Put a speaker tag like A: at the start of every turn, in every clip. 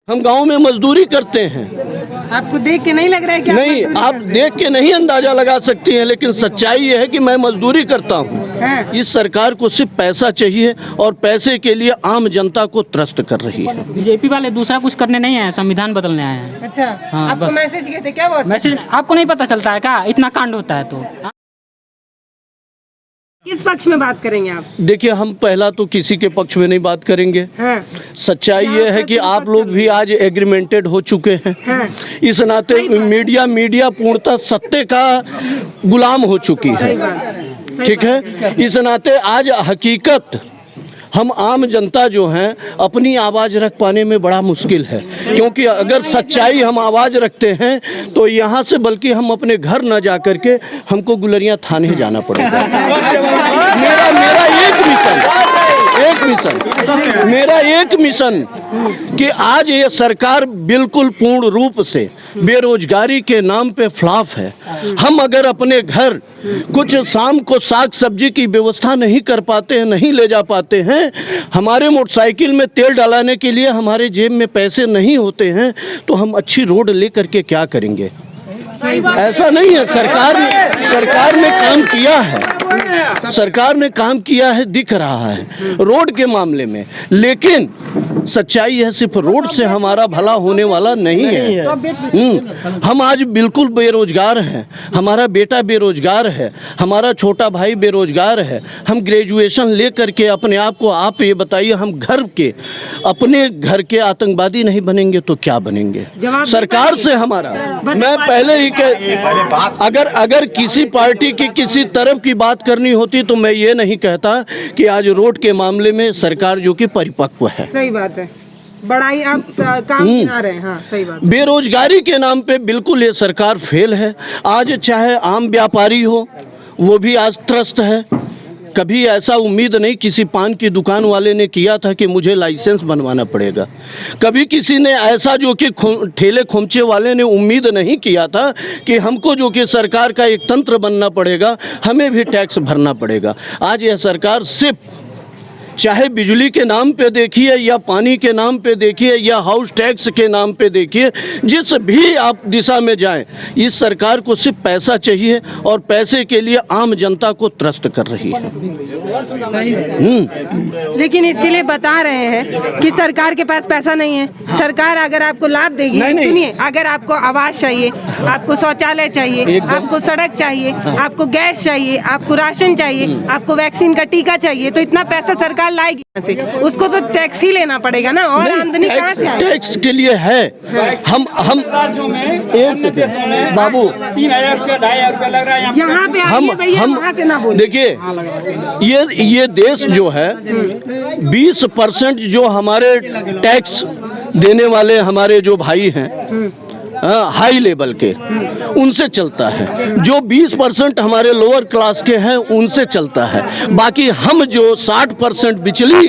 A: हम गांव में मजदूरी करते हैं।
B: आपको देख के नहीं लग रहा है कि
A: नहीं, आप देख के नहीं अंदाजा लगा सकती हैं, लेकिन सच्चाई ये है कि मैं मजदूरी करता हूँ। इस सरकार को सिर्फ पैसा चाहिए और पैसे के लिए आम जनता को त्रस्त कर रही है।
C: बीजेपी वाले दूसरा कुछ करने नहीं आए, संविधान बदलने आए हैं।
B: अच्छा,
C: हाँ,
B: आपको
C: बस।
B: मैसेज किए थे क्या?
C: मैसेज आपको नहीं पता चलता है क्या? इतना कांड होता है तो।
B: किस पक्ष में बात करेंगे आप?
A: देखिए, हम पहला तो किसी के पक्ष में नहीं बात करेंगे।
B: हाँ।
A: सच्चाई ये है कि आप लोग भी आज एग्रीमेंटेड हो चुके हैं।
B: हाँ।
A: इस नाते मीडिया पूर्णतः सत्य का गुलाम हो चुकी है। ठीक है, इस नाते आज हकीकत हम आम जनता जो हैं अपनी आवाज़ रख पाने में बड़ा मुश्किल है, क्योंकि अगर सच्चाई हम आवाज़ रखते हैं तो यहाँ से बल्कि हम अपने घर न जा कर के हमको गुलरिया थाने जाना पड़ेगा। मेरा एक मिशन कि आज ये सरकार बिल्कुल पूर्ण रूप से बेरोजगारी के नाम पे फ्लॉप है। हम अगर अपने घर कुछ शाम को साग सब्जी की व्यवस्था नहीं कर पाते हैं, नहीं ले जा पाते हैं, हमारे मोटरसाइकिल में तेल डलाने के लिए हमारे जेब में पैसे नहीं होते हैं, तो हम अच्छी रोड ले करके क्या करेंगे? ऐसा नहीं है। सरकार ने काम किया है, सरकार ने काम किया है, दिख रहा है रोड के मामले में, लेकिन सच्चाई है सिर्फ रोड से हमारा भला होने वाला नहीं है। हम आज बिल्कुल बेरोजगार हैं, हमारा बेटा बेरोजगार है, हमारा छोटा भाई बेरोजगार है। हम ग्रेजुएशन ले करके अपने आप को, आप ये बताइए, हम अपने घर के आतंकवादी नहीं बनेंगे तो क्या बनेंगे? सरकार से हमारा, मैं पहले ही अगर किसी पार्टी की किसी तरफ की बात करनी होती तो मैं ये नहीं कहता कि आज रोड के मामले में सरकार जो कि परिपक्व है।
B: सही बात है, बड़ाई आप काम गिना रहे हैं। हाँ, सही बात।
A: बेरोजगारी के नाम पे बिल्कुल ये सरकार फेल है। आज चाहे आम व्यापारी हो, वो भी आज त्रस्त है। कभी ऐसा उम्मीद नहीं किसी पान की दुकान वाले ने किया था कि मुझे लाइसेंस बनवाना पड़ेगा। कभी किसी ने ऐसा जो कि ठेले खोमचे वाले ने उम्मीद नहीं किया था कि हमको जो कि सरकार का एक तंत्र बनना पड़ेगा, हमें भी टैक्स भरना पड़ेगा। आज यह सरकार सिर्फ, चाहे बिजली के नाम पे देखिए या पानी के नाम पे देखिए या हाउस टैक्स के नाम पे देखिए, जिस भी आप दिशा में जाएं, इस सरकार को सिर्फ पैसा चाहिए और पैसे के लिए आम जनता को त्रस्त कर रही है।
B: लेकिन इसके लिए बता रहे हैं कि सरकार के पास पैसा नहीं है। सरकार अगर आपको लाभ देगी, सुनिए, अगर आपको आवास चाहिए, आपको शौचालय चाहिए, आपको सड़क चाहिए, आपको गैस चाहिए, आपको राशन चाहिए, आपको वैक्सीन का टीका चाहिए, तो इतना पैसा सरकार लाएगी से, उसको तो टैक्स ही लेना पड़ेगा ना, और आमदनी कहाँ से आएगी?
A: टैक्स के लिए है। हम बाबू
C: 3000 रुपया 2500 रुपया लग रहा है
B: यहाँ पे आइए भैया, वहाँ से ना बोलिए।
A: देखिए, ये देश जो है 20% जो हमारे टैक्स देने वाले हमारे जो भाई हैं हाई लेवल के, उनसे चलता है। जो 20% हमारे लोअर क्लास के हैं उनसे चलता है। बाकी हम जो 60% बिचली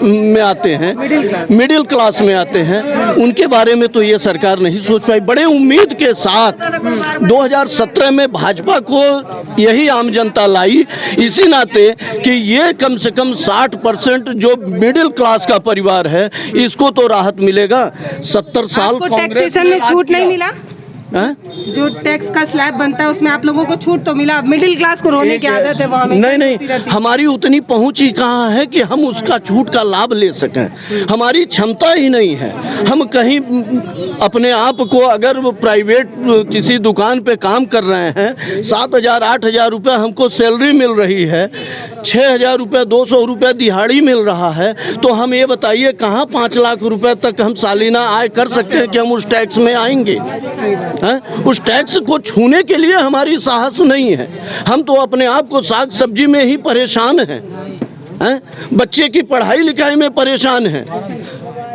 A: में आते हैं, मिडिल क्लास में आते हैं, उनके बारे में तो ये सरकार नहीं सोच पाई। बड़े उम्मीद के साथ 2017 में भाजपा को यही आम जनता लाई, इसी नाते कि ये कम से कम 60% जो मिडिल क्लास का परिवार है, इसको तो राहत मिलेगा। 70 साल कांग्रेस
B: में छूट नहीं मिला।
A: हाँ?
B: जो टैक्स का स्लैब बनता है उसमें आप लोगों को छूट तो मिला, मिडिल क्लास को रोने की आदत है वहाँ में।
A: नहीं, हमारी उतनी पहुंच ही कहाँ है कि हम उसका छूट का लाभ ले सकें। हमारी क्षमता ही नहीं है। हम कहीं अपने आप को, अगर प्राइवेट किसी दुकान पे काम कर रहे हैं, 7,000 8,000 रुपये हमको सैलरी मिल रही है, 6,000 रुपये 200 रुपये दिहाड़ी मिल रहा है, तो हम ये बताइए कहाँ 5 लाख रुपए तक हम सालाना आय कर सकते हैं कि हम उस टैक्स में आएंगे? उस टैक्स को छूने के लिए हमारी साहस नहीं है। हम तो अपने आप को साग सब्जी में ही परेशान हैं, बच्चे की पढ़ाई लिखाई में परेशान हैं।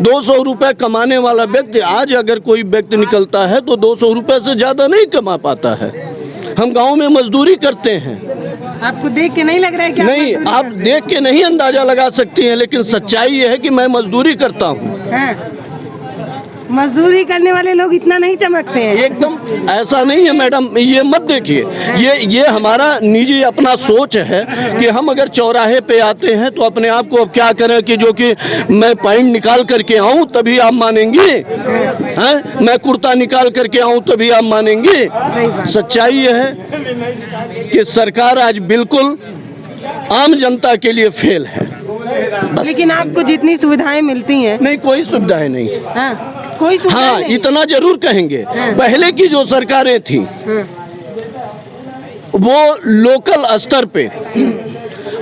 A: 200 रुपये कमाने वाला व्यक्ति, आज अगर कोई व्यक्ति निकलता है तो 200 रुपये से ज़्यादा नहीं कमा पाता है। हम गांव में मजदूरी करते हैं।
B: आपको देख के नहीं लग रहा है कि
A: नहीं, आप देख के नहीं अंदाजा लगा सकती हैं, लेकिन सच्चाई ये है कि मैं मजदूरी करता हूँ।
B: मजदूरी करने वाले लोग इतना नहीं चमकते हैं।
A: एकदम ऐसा नहीं है मैडम, ये मत देखिए, ये हमारा निजी अपना सोच है कि हम अगर चौराहे पे आते हैं तो अपने आप को अब क्या करें कि जो कि मैं पैंट निकाल करके आऊं तभी आप मानेंगे, हैं? मैं कुर्ता निकाल करके आऊं तभी आप मानेंगे। सच्चाई ये है कि सरकार आज बिल्कुल आम जनता के लिए फेल है।
B: लेकिन आपको जितनी सुविधाएं मिलती हैं,
A: नहीं, कोई सुविधाएं नहीं।
B: हाँ, कोई सुविधा
A: हाँ,
B: नहीं।
A: इतना जरूर कहेंगे, पहले की जो सरकारें थी वो लोकल स्तर पे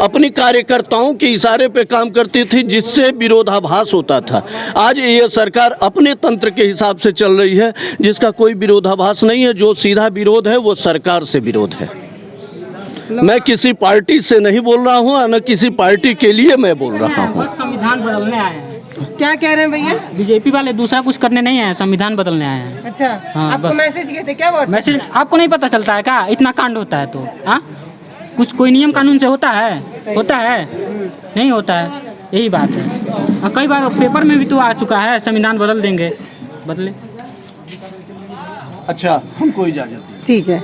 A: अपनी कार्यकर्ताओं के इशारे पे काम करती थी, जिससे विरोधाभास होता था। आज ये सरकार अपने तंत्र के हिसाब से चल रही है, जिसका कोई विरोधाभास नहीं है। जो सीधा विरोध है वो सरकार से विरोध है। मैं किसी पार्टी से नहीं बोल रहा हूँ, न किसी पार्टी के लिए मैं बोल रहा हूँ।
C: बस संविधान बदलने आए हैं।
B: क्या कह रहे हैं भैया?
C: बीजेपी वाले दूसरा कुछ करने नहीं आए, संविधान बदलने आए हैं।
B: अच्छा,
C: हाँ,
B: आपको
C: बस।
B: मैसेज किए थे क्या वोट?
C: मैसेज आपको नहीं पता चलता है क्या? इतना कांड होता है तो हाँ, कुछ कोई नियम कानून से होता है? होता है? नहीं होता है, यही बात है। कई बार पेपर में भी तो आ चुका है, संविधान बदल देंगे, बदले।
A: अच्छा, हमको इजाजत।
B: ठीक है।